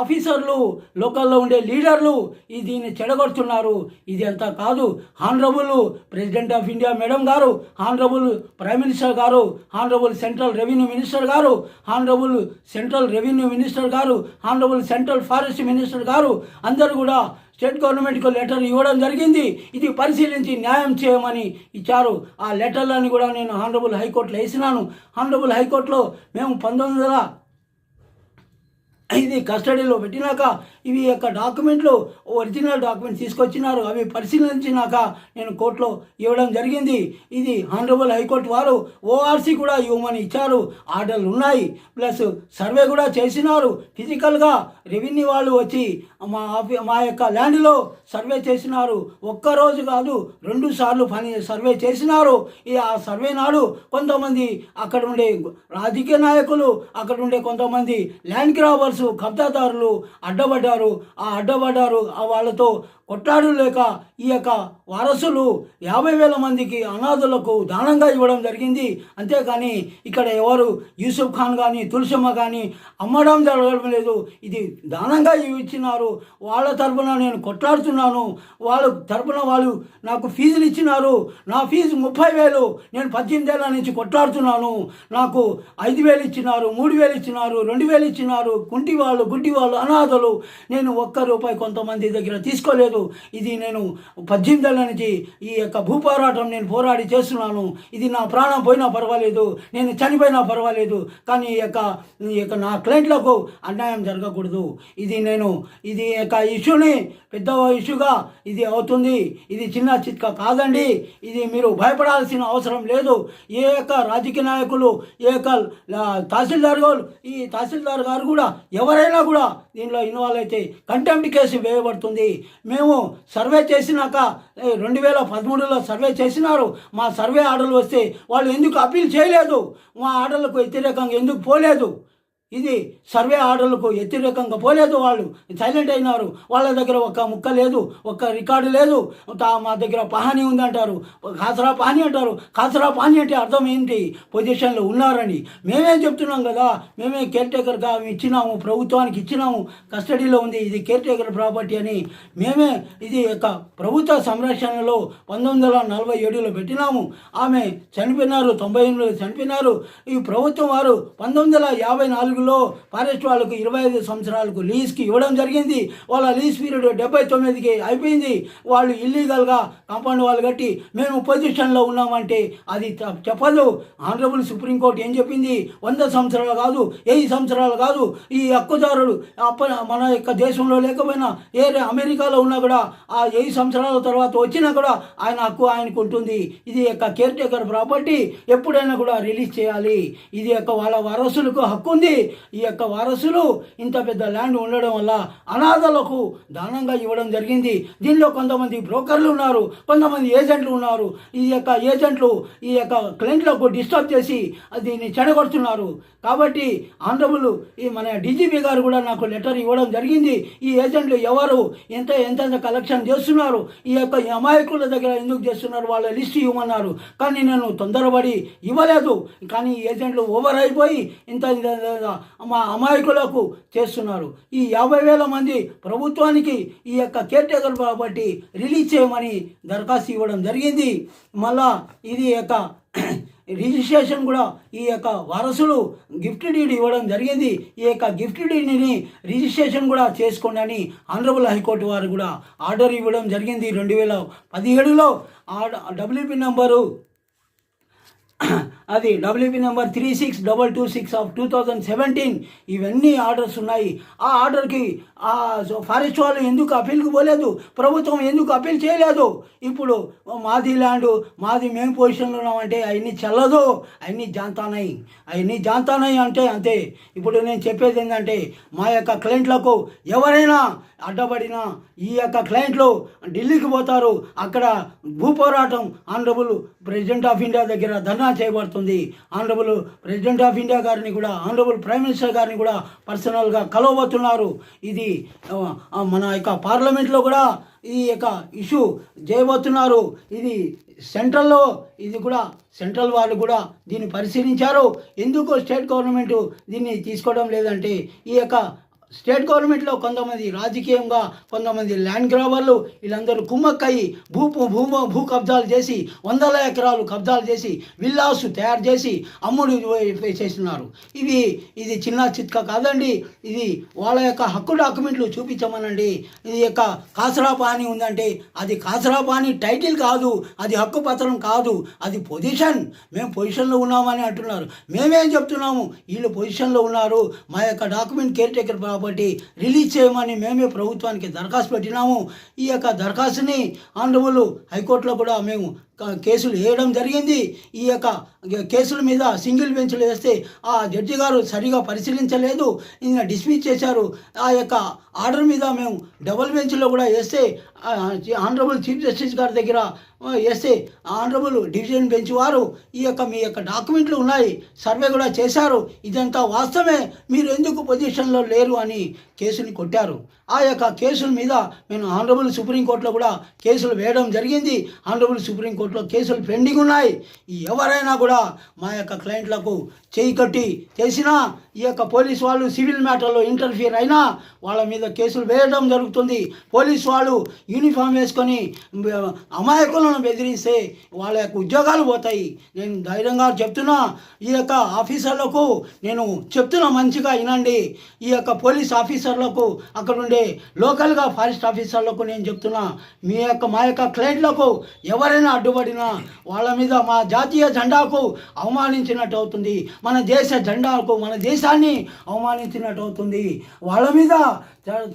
ఆఫీసర్లు, లోకల్లో ఉండే లీడర్లు దీన్ని చెడగొడుతున్నారు. ఇది అంతా కాదు. Honourable president of India madam గారు, హానరబుల్ ప్రైమ్ మినిస్టర్ గారు, హానరబుల్ సెంట్రల్ రెవెన్యూ మినిస్టర్ గారు, హానరబుల్ సెంట్రల్ రెవెన్యూ మినిస్టర్ గారు, హానరబుల్ సెంట్రల్ ఫారెస్ట్ మినిస్టర్ గారు అందరూ కూడా స్టేట్ గవర్నమెంట్కు లెటర్ ఇవ్వడం జరిగింది. ఇది పరిశీలించి న్యాయం చేయమని ఇచ్చారు. ఆ లెటర్లను కూడా నేను హానరబుల్ హైకోర్టులో వేసినాను. హానరబుల్ హైకోర్టులో మేము 1900 ఇది కస్టడీలో పెట్టినాక ఇవి యొక్క డాక్యుమెంట్లు ఒరిజినల్ డాక్యుమెంట్స్ తీసుకొచ్చినారు. అవి పరిశీలించినాక నేను కోర్టులో ఇవ్వడం జరిగింది. ఇది హానరబుల్ హైకోర్టు వారు ఓఆర్సీ కూడా ఇవ్వమని ఇచ్చారు. ఆర్డర్లు ఉన్నాయి. ప్లస్ సర్వే కూడా చేసినారు. ఫిజికల్గా రెవెన్యూ వాళ్ళు వచ్చి మా యొక్క ల్యాండ్లో సర్వే చేసినారు. ఒక్కరోజు కాదు 2 సార్లు సర్వే చేసినారు. ఆ సర్వే నాడు కొంతమంది అక్కడ ఉండే రాజకీయ నాయకులు, అక్కడ ఉండే కొంతమంది ల్యాండ్ గ్రాబర్స్, కబ్జాదారులు అడ్డపడ్డారు. వాళ్ళతో కొట్లాడలేక ఈ యొక్క వారసులు 50,000 మందికి అనాథులకు దానంగా ఇవ్వడం జరిగింది. అంతేకాని ఇక్కడ ఎవరు యూసుఫ్ ఖాన్ కానీ తులసమ్మ కానీ అమ్మడం జరగడం లేదు. ఇది దానంగా ఇచ్చినారు. వాళ్ళ తరఫున నేను కొట్లాడుతున్నాను. వాళ్ళ తరఫున వాళ్ళు నాకు ఫీజులు ఇచ్చినారు. నా ఫీజు 30,000. నేను 18 ఏళ్ళ నుంచి కొట్లాడుతున్నాను. నాకు 5,000 ఇచ్చినారు, 3,000 ఇచ్చినారు, 2,000 ఇచ్చినారు. గుడ్డి వాళ్ళు అనాథలు. నేను ₹1 కొంతమంది దగ్గర తీసుకోలేదు. ఇది నేను 18 ఏళ్ళ నుంచి ఈ యొక్క భూపోరాటం నేను పోరాడి చేస్తున్నాను. ఇది నా ప్రాణం పోయినా పర్వాలేదు, నేను చనిపోయినా పర్వాలేదు, కానీ ఈ యొక్క నా క్లయింట్లకు అన్యాయం జరగకూడదు. ఇది యొక్క ఇష్యూని పెద్ద ఇష్యూగా ఇది అవుతుంది. ఇది చిన్న చిట్కా కాదండి. ఇది మీరు భయపడాల్సిన అవసరం లేదు. ఏ యొక్క రాజకీయ నాయకులు, ఏ యొక్క తహసీల్దార్ గారు కూడా ఎవరైనా కూడా దీనిలో ఇన్వాల్వ్ అయితే కంటెంప్ట్ కేసు వేయబడుతుంది. మేము సర్వే చేసినాక 2013లో సర్వే చేసినారు. మా సర్వే ఆర్డర్లు వస్తే వాళ్ళు ఎందుకు అప్పీల్ చేయలేదు? మా ఆర్డర్లకు వ్యతిరేకంగా ఎందుకు పోలేదు? ఇది సర్వే ఆర్డర్లకు వ్యతిరేకంగా పోలేదు. వాళ్ళు సైలెంట్ అయినారు. వాళ్ళ దగ్గర ఒక్క ముక్క లేదు, ఒక్క రికార్డు లేదు. మా దగ్గర పహానీ ఉందంటారు, ఖాసరా పహానీ అంటారు. ఖాసరా పహానీ అంటే అర్థం ఏంటి? పొజిషన్లో ఉన్నారని. మేమేం చెప్తున్నాం కదా, మేమే కేర్ టేకర్గా ఇచ్చినాము, ప్రభుత్వానికి ఇచ్చినాము, కస్టడీలో ఉంది, ఇది కేర్ టేకర్ ప్రాపర్టీ అని మేమే ఇది యొక్క ప్రభుత్వ సంరక్షణలో 1947లో పెట్టినాము. ఆమె చనిపోయినారు, 98లో చనిపోయినారు. ఈ ప్రభుత్వం వారు 1954 ఫారెస్ట్ వాళ్ళకు 25 సంవత్సరాలకు లీజ్కి ఇవ్వడం జరిగింది. వాళ్ళ లీజ్ పీరియడ్ 79కి అయిపోయింది. వాళ్ళు ఇల్లీగల్గా కాంపౌండ్ వాళ్ళు కట్టి మేము పొజిషన్లో ఉన్నామంటే అది చెప్పదు. ఆనరబుల్ సుప్రీంకోర్టు ఏం చెప్పింది? 100 సంవత్సరాలు కాదు, 1000 సంవత్సరాలు కాదు. ఈ హక్కుదారుడు మన యొక్క దేశంలో లేకపోయినా అమెరికాలో ఉన్నా కూడా ఆ 1000 సంవత్సరాల తర్వాత వచ్చినా కూడా ఆయన హక్కు ఆయనకు ఉంటుంది. ఇది యొక్క కేర్ టేకర్ ప్రాపర్టీ ఎప్పుడైనా కూడా రిలీజ్ చేయాలి. ఇది యొక్క వాళ్ళ వారసులకు హక్కు ఉంది. ఈ యొక్క వారసులు ఇంత పెద్ద ల్యాండ్ ఉండడం వల్ల అనాథలకు దానంగా ఇవ్వడం జరిగింది. దీనిలో కొంతమంది బ్రోకర్లు ఉన్నారు, కొంతమంది ఏజెంట్లు ఉన్నారు. ఈ యొక్క ఏజెంట్లు ఈ యొక్క క్లయింట్లకు డిస్టర్బ్ చేసి దీన్ని చెడగొడుతున్నారు. కాబట్టి ఆనరబుల్ మన డీజీపీ గారు కూడా నాకు లెటర్ ఇవ్వడం జరిగింది. ఈ ఏజెంట్లు ఎవరు, ఎంత కలెక్షన్ చేస్తున్నారు, ఈ యొక్క అమాయకుల దగ్గర ఎందుకు చేస్తున్నారు, వాళ్ళ లిస్ట్ ఇవ్వమన్నారు. కానీ నేను తొందరపడి ఇవ్వలేదు. కానీ ఈ ఏజెంట్లు ఓవర్ అయిపోయి ఇంత మా అమాయకులకు చేస్తున్నారు. ఈ 50,000 మంది ప్రభుత్వానికి ఈ యొక్క కేర్ టేకర్ ప్రాపర్టీ రిలీజ్ చేయమని దరఖాస్తు ఇవ్వడం జరిగింది. మళ్ళా ఇది యొక్క రిజిస్ట్రేషన్ కూడా ఈ యొక్క వారసులు గిఫ్ట్ డీడ్ ఇవ్వడం జరిగింది. ఈ యొక్క గిఫ్ట్ డీడ్ని రిజిస్ట్రేషన్ కూడా చేసుకోండి అని ఆనరబుల్ హైకోర్టు వారు కూడా ఆర్డర్ ఇవ్వడం జరిగింది. 2017లో WP నంబరు అది WP నెంబర్ 36226 ఆఫ్ 2017. ఇవన్నీ ఆర్డర్స్ ఉన్నాయి. ఆ ఆర్డర్కి ఫారెస్ట్ వాళ్ళు ఎందుకు అప్పీల్కి పోలేదు? ప్రభుత్వం ఎందుకు అప్పీల్ చేయలేదు? ఇప్పుడు మాది ల్యాండ్, మేము పొజిషన్లో ఉన్నామంటే అవన్నీ చెల్లదు, అవన్నీ జాంతానాయి అంటే అంతే. ఇప్పుడు నేను చెప్పేది ఏంటంటే మా యొక్క క్లయింట్లకు ఎవరైనా అడ్డపడినా ఈ యొక్క క్లయింట్లు ఢిల్లీకి పోతారు. అక్కడ భూపోరాటం ఆనరబుల్ ప్రెసిడెంట్ ఆఫ్ ఇండియా దగ్గర ధర్నా చేయబడుతుంది. ఆనరబుల్ ప్రెసిడెంట్ ఆఫ్ ఇండియా గారిని కూడా, ఆనరబుల్ ప్రైమ్ మినిస్టర్ గారిని కూడా పర్సనల్గా కలవబోతున్నారు. ఇది మన యొక్క పార్లమెంట్లో కూడా ఈ యొక్క ఇష్యూ చేయబోతున్నారు. ఇది సెంట్రల్లో, ఇది కూడా సెంట్రల్ వాళ్ళు కూడా దీన్ని పరిశీలించారు. ఎందుకు స్టేట్ గవర్నమెంట్ దీన్ని తీసుకోవడం లేదంటే ఈ యొక్క స్టేట్ గవర్నమెంట్లో కొంతమంది రాజకీయంగా కొంతమంది ల్యాండ్ గ్రాబర్లు వీళ్ళందరూ కుమ్మక్కయి భూ కబ్జాలు చేసి వందల ఎకరాలు కబ్జాలు చేసి విల్లాస్ తయారు చేసి అమ్ముడు చేస్తున్నారు. ఇది చిన్న చిత్క కాదండి. ఇది వాళ్ళ యొక్క హక్కు డాక్యుమెంట్లు చూపించమనండి. ఇది యొక్క కాసరా పాని ఉందంటే అది కాసరా పాని టైటిల్ కాదు, అది హక్కు పత్రం కాదు, అది పొజిషన్. మేము పొజిషన్లో ఉన్నామని అంటున్నారు. మేమేం చెప్తున్నాము, వీళ్ళు పొజిషన్లో ఉన్నారు, మా యొక్క document care taker property release చేయమని మేమే ప్రభుత్వానికి దరఖాస్తు పెట్టినాము. ఈ యొక్క దరఖాస్తుని ఆనరబుల్ హైకోర్టులో కూడా మేము కేసులు వేయడం జరిగింది. ఈ యొక్క కేసుల మీద సింగిల్ బెంచ్లు వేస్తే ఆ జడ్జి గారు సరిగా పరిశీలించలేదు, ఈయన డిస్మిస్ చేశారు. ఆ యొక్క ఆర్డర్ మీద మేము డబుల్ బెంచ్లో కూడా వేస్తే ఆనరబుల్ చీఫ్ జస్టిస్ గారి దగ్గర వేస్తే ఆనరబుల్ డివిజన్ బెంచ్ వారు మీ యొక్క డాక్యుమెంట్లు ఉన్నాయి, సర్వే కూడా చేశారు, ఇదంతా వాస్తవమే, మీరు ఎందుకు పొజిషన్లో లేరు అని కేసుని కొట్టారు. ఆ యొక్క కేసుల మీద మేము ఆనరబుల్ సుప్రీంకోర్టులో కూడా కేసులు వేయడం జరిగింది. ఆనరబుల్ సుప్రీంకోర్టులో కేసులు పెండింగ్ ఉన్నాయి. ఎవరైనా కూడా మా యొక్క క్లయింట్లకు చేయి కట్టి చేసినా ఈ యొక్క పోలీస్ వాళ్ళు సివిల్ మ్యాటర్లో ఇంటర్ఫియర్ అయినా వాళ్ళ మీద కేసులు వేయడం జరుగుతుంది. పోలీస్ వాళ్ళు యూనిఫామ్ వేసుకొని అమాయకులను బెదిరిస్తే వాళ్ళ యొక్క ఉద్యోగాలు పోతాయి. నేను ధైర్యంగా చెప్తున్నా, ఈ యొక్క ఆఫీసర్లకు నేను చెప్తున్నా, మంచిగా వినండి. ఈ యొక్క పోలీస్ ఆఫీసర్లకు అక్కడ ఉండే లోకల్గా ఫారెస్ట్ ఆఫీసర్లకు నేను చెప్తున్నా, మా యొక్క క్లయింట్లకు ఎవరైనా అడ్డుపడినా వాళ్ళ మీద మా జాతీయ జెండాకు అవమానించినట్టు అవుతుంది, మన దేశ జెండాకు మన దేశాన్ని అవమానించినట్టు అవుతుంది. వాళ్ళ మీద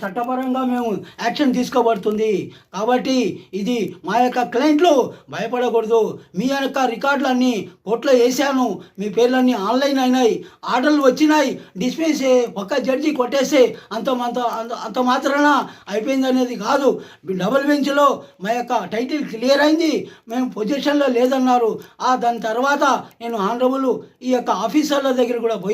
చట్టపరంగా మేము యాక్షన్ తీసుకోబడుతుంది. కాబట్టి ఇది మా యొక్క క్లయింట్లు భయపడకూడదు. మీ యొక్క రికార్డులన్నీ కోర్టులో వేసాను, మీ పేర్లన్నీ ఆన్లైన్ అయినాయి, ఆర్డర్లు వచ్చినాయి, డిస్మిస్ ఒక్క జడ్జి కొట్టేస్తే అంత మాత్రాన అయిపోయింది అనేది కాదు. డబుల్ బెంచ్లో మా యొక్క టైటిల్ క్లియర్ అయింది, మేము పొజిషన్లో లేదన్నారు. దాని తర్వాత నేను ఆనరబుల్ ఈ యొక్క ఆఫీసర్ల దగ్గర కూడా పోయి